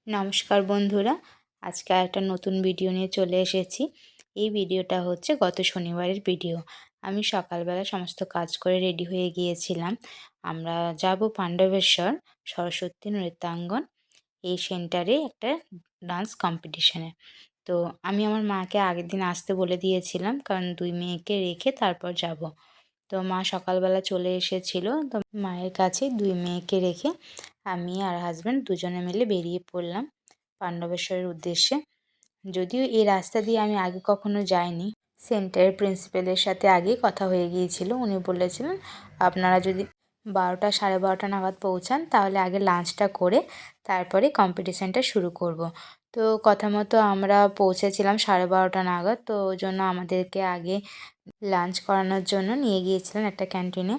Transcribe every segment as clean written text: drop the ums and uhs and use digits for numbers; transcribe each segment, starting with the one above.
নমস্কার বন্ধুরা, আজকে একটা নতুন ভিডিও নিয়ে চলে এসেছি। এই ভিডিওটা হচ্ছে গত শনিবারের ভিডিও। আমি সকালবেলা সমস্ত কাজ করে রেডি হয়ে গিয়েছিলাম। আমরা যাব পাণ্ডবেশ্বর সরস্বতী নৃত্যাঙ্গন এই সেন্টারে একটা ডান্স কম্পিটিশনে। তো আমি আমার মাকে আগের দিন আসতে বলে দিয়েছিলাম, কারণ 2 মেয়েকে রেখে তারপর যাব। তো মা সকালবেলা চলে এসেছিল। তো মায়ের কাছে 2 মেয়েকে রেখে আমি আর হাজব্যান্ড দুজনে মিলে বেরিয়ে পড়লাম পাণ্ডবেশ্বরের উদ্দেশ্যে। যদিও এই রাস্তা দিয়ে আমি আগে কখনো যাইনি। সেন্টারের প্রিন্সিপালের সাথে আগেই কথা হয়ে গিয়েছিল। উনি বলেছিলেন আপনারা যদি 12টা 12:30 নাগাদ পৌঁছান তাহলে আগে লাঞ্চটা করে তারপরে কম্পিটিশানটা শুরু করব। তো কথা মতো আমরা পৌঁছেছিলাম 12:30 নাগাদ। তো ওই জন্য আমাদেরকে আগে লাঞ্চ করানোর জন্য নিয়ে গিয়েছিলেন একটা ক্যান্টিনে।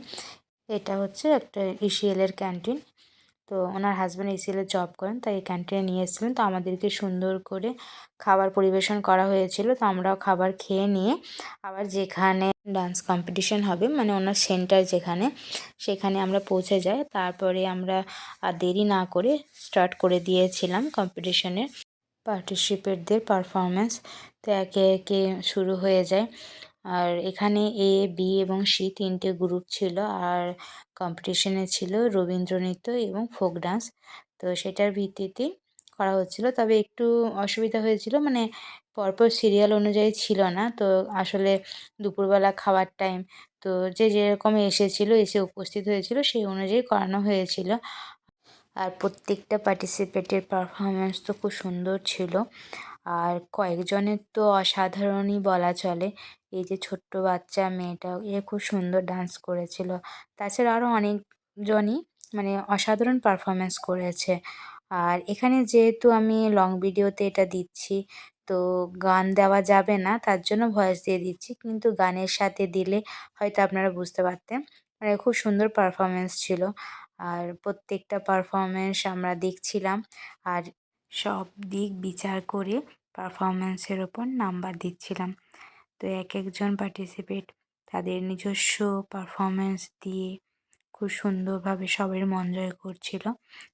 এটা হচ্ছে একটা ইসিএলের ক্যান্টিন। তো ওনার হাজব্যান্ড ইসিএলে জব করেন, তাই এই ক্যান্টিনে নিয়ে এসেছিলেন। তো আমাদেরকে সুন্দর করে খাবার পরিবেশন করা হয়েছিল। তো আমরাও খাবার খেয়ে নিয়ে আবার যেখানে ডান্স কম্পিটিশন হবে, মানে ওনার সেন্টার যেখানে, সেখানে আমরা পৌঁছে যাই। তারপরে আমরা আর দেরি না করে স্টার্ট করে দিয়েছিলাম কম্পিটিশনের পার্টিসিপেটদের পারফরমেন্স। তো একে একে শুরু হয়ে যায়। আর এখানে এ, বি এবং সি 3টে গ্রুপ ছিল। আর কম্পিটিশনে ছিল রবীন্দ্রনৃত্য এবং ফোক ডান্স। তো সেটার ভিত্তিতেই করা হচ্ছিল। তবে একটু অসুবিধা হয়েছিল, মানে পরপর সিরিয়াল অনুযায়ী ছিল না। তো আসলে দুপুরবেলা খাওয়ার টাইম, তো যে যেরকম এসেছিল এসে উপস্থিত হয়েছিল সেই অনুযায়ী করানো হয়েছিল। আর প্রত্যেকটা পার্টিসিপেটের পারফরমেন্স তো খুব সুন্দর ছিল। আর কয়েকজনের তো অসাধারণই বলা চলে। এই যে ছোট্ট বাচ্চা মেয়েটা, এ খুব সুন্দর ডান্স করেছিল। তাছাড়া আরও অনেকজনই মানে অসাধারণ পারফরমেন্স করেছে। আর এখানে যেহেতু আমি লং ভিডিওতে এটা দিচ্ছি, তো গান দেওয়া যাবে না, তার জন্য ভয়েস দিয়ে দিচ্ছি। কিন্তু গানের সাথে দিলে হয়তো আপনারা বুঝতে পারতেন। মানে খুব সুন্দর পারফরমেন্স ছিল। আর প্রত্যেকটা পারফরমেন্স আমরা দেখছিলাম। আর সব দিক বিচার করে পারফরমেন্সের ওপর নাম্বার দিচ্ছিলাম। তো এক একজন পার্টিসিপেট তাদের নিজস্ব পারফরমেন্স দিয়ে খুব সুন্দরভাবে সবাই মন জয় করছিল।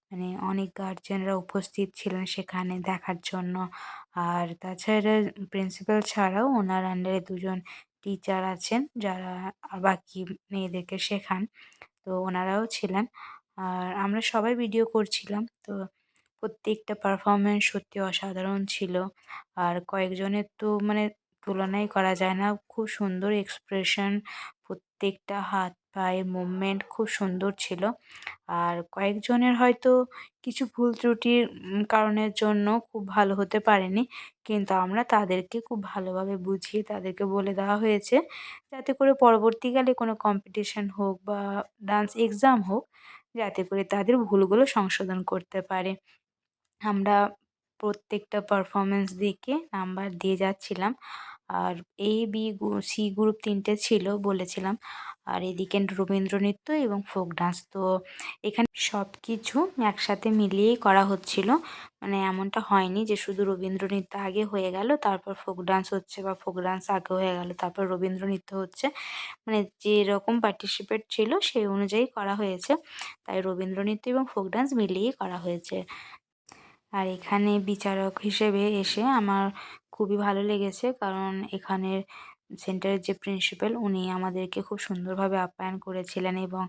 মানে অনেক গার্জেনরা উপস্থিত ছিলেন সেখানে দেখার জন্য। আর তাছাড়া প্রিন্সিপাল ছাড়াও ওনার আন্ডারে 2জন টিচার আছেন যারা বাকি মেয়েদেরকে শেখান। তো ওনারাও ছিলেন। আর আমরা সবাই ভিডিও করছিলাম। তো প্রত্যেকটা পারফরম্যান্স সত্যি অসাধারণ ছিল। আর কয়েকজনের তো মানে তুলনাই করা যায় না। খুব সুন্দর এক্সপ্রেশন, প্রত্যেকটা হাত পায়ের মুভমেন্ট খুব সুন্দর ছিল। আর কয়েকজনের হয়তো কিছু ভুল ত্রুটির কারণের জন্য খুব ভালো হতে পারেনি। কিন্তু আমরা তাদেরকে খুব ভালোভাবে বুঝিয়ে তাদেরকে বলে দেওয়া হয়েছে, যাতে করে পরবর্তীকালে কোনো কম্পিটিশন হোক বা ডান্স এক্সাম হোক, যাতে করে তাদের ভুলগুলো সংশোধন করতে পারে। আমরা প্রত্যেকটা পারফরম্যান্স দেখে নাম্বার দিয়ে যাচ্ছিলাম। আর এ, বি, সি গ্রুপ 3টে ছিল বলেছিলাম। আর এদিকে রবীন্দ্রনৃত্য এবং ফোক ডান্স। তো এখানে সব কিছু একসাথে মিলিয়েই করা হচ্ছিল। মানে এমনটা হয়নি যে শুধু রবীন্দ্রনৃত্য আগে হয়ে গেল তারপর ফোক ডান্স হচ্ছে, বা ফোক ডান্স আগে হয়ে গেল তারপর রবীন্দ্রনৃত্য হচ্ছে। মানে যেরকম পার্টিসিপেট ছিল সেই অনুযায়ী করা হয়েছে। তাই রবীন্দ্রনৃত্য এবং ফোক ডান্স মিলিয়েই করা হয়েছে। আর এখানে বিচারক হিসেবে এসে আমার খুবই ভালো লেগেছে, কারণ এখানের সেন্টারের যে প্রিন্সিপাল উনি আমাদেরকে খুব সুন্দরভাবে আপ্যায়ন করেছিলেন এবং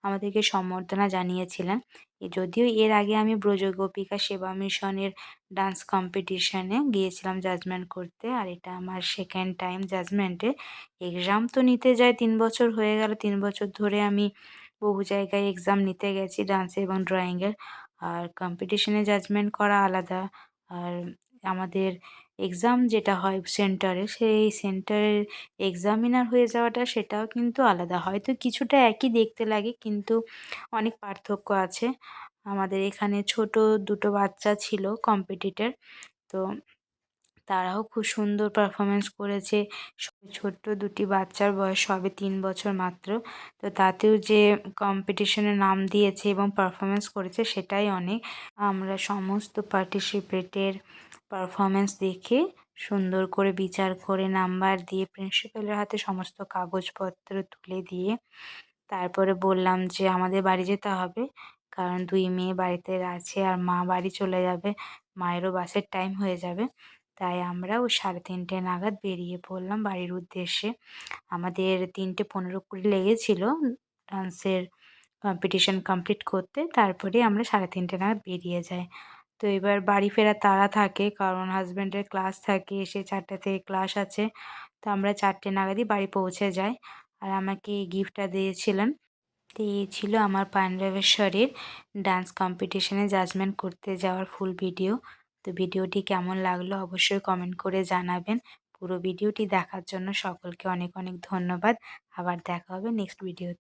আমাদেরকে সম্বর্ধনা জানিয়েছিলেন। যদিও এর আগে আমি ব্রজগোপিকা সেবা মিশনের ডান্স কম্পিটিশনে গিয়েছিলাম জাজমেন্ট করতে, আর এটা আমার সেকেন্ড টাইম জাজমেন্টে। এক্সাম তো নিতে যাই 3 বছর হয়ে গেল। 3 বছর ধরে আমি বহু জায়গায় এক্সাম নিতে গেছি ডান্সে এবং ড্রয়িংয়ের। আর কম্পিটিশনে জাজমেন্ট করা আলাদা, আর আমাদের এক্সাম যেটা হয় সেন্টারে, সেই সেন্টারের এক্সামিনার হয়ে যাওয়াটা সেটাও কিন্তু আলাদা। হয়তো কিছুটা একই দেখতে লাগে, কিন্তু অনেক পার্থক্য আছে। আমাদের এখানে ছোট 2টো বাচ্চা ছিল কম্পিটিটর। তো তারাও খুব সুন্দর পারফরমেন্স করেছে। ছোট্ট 2টি বাচ্চার বয়স সবে 3 বছর মাত্র। তো তাতেও যে কম্পিটিশনে নাম দিয়েছে এবং পারফরমেন্স করেছে সেটাই অনেক। আমরা সমস্ত পার্টিসিপেটের পারফরমেন্স দেখে সুন্দর করে বিচার করে নাম্বার দিয়ে প্রিন্সিপালের হাতে সমস্ত কাগজপত্র তুলে দিয়ে তারপরে বললাম যে আমাদের বাড়ি যেতে হবে, কারণ 2 মেয়ে বাড়িতে আছে আর মা বাড়ি চলে যাবে, মায়েরও বাসের টাইম হয়ে যাবে। তাই আমরা ওই 3:30 নাগাদ বেরিয়ে পড়লাম বাড়ির উদ্দেশ্যে। আমাদের 3:15-20 লেগেছিল ডান্সের কম্পিটিশন কমপ্লিট করতে, তারপরে আমরা 3:30 নাগাদ বেরিয়ে যাই। তো এবার বাড়ি ফেরার তাড়া থাকে, কারণ হাজব্যান্ডের ক্লাস থাকে, সে 4টা থেকে ক্লাস আছে। তো আমরা 4টে নাগাদই বাড়ি পৌঁছে যাই। আর আমাকে এই গিফটটা দিয়েছিলেন। তো এই ছিল আমার পাণ্ডবেশ্বরের ডান্স কম্পিটিশনে জাজমেন্ট করতে যাওয়ার ফুল ভিডিও। তো ভিডিওটি কেমন লাগলো অবশ্যই কমেন্ট করে জানাবেন। পুরো ভিডিওটি দেখার জন্য সকলকে অনেক অনেক ধন্যবাদ। আবার দেখা হবে নেক্সট ভিডিওতে।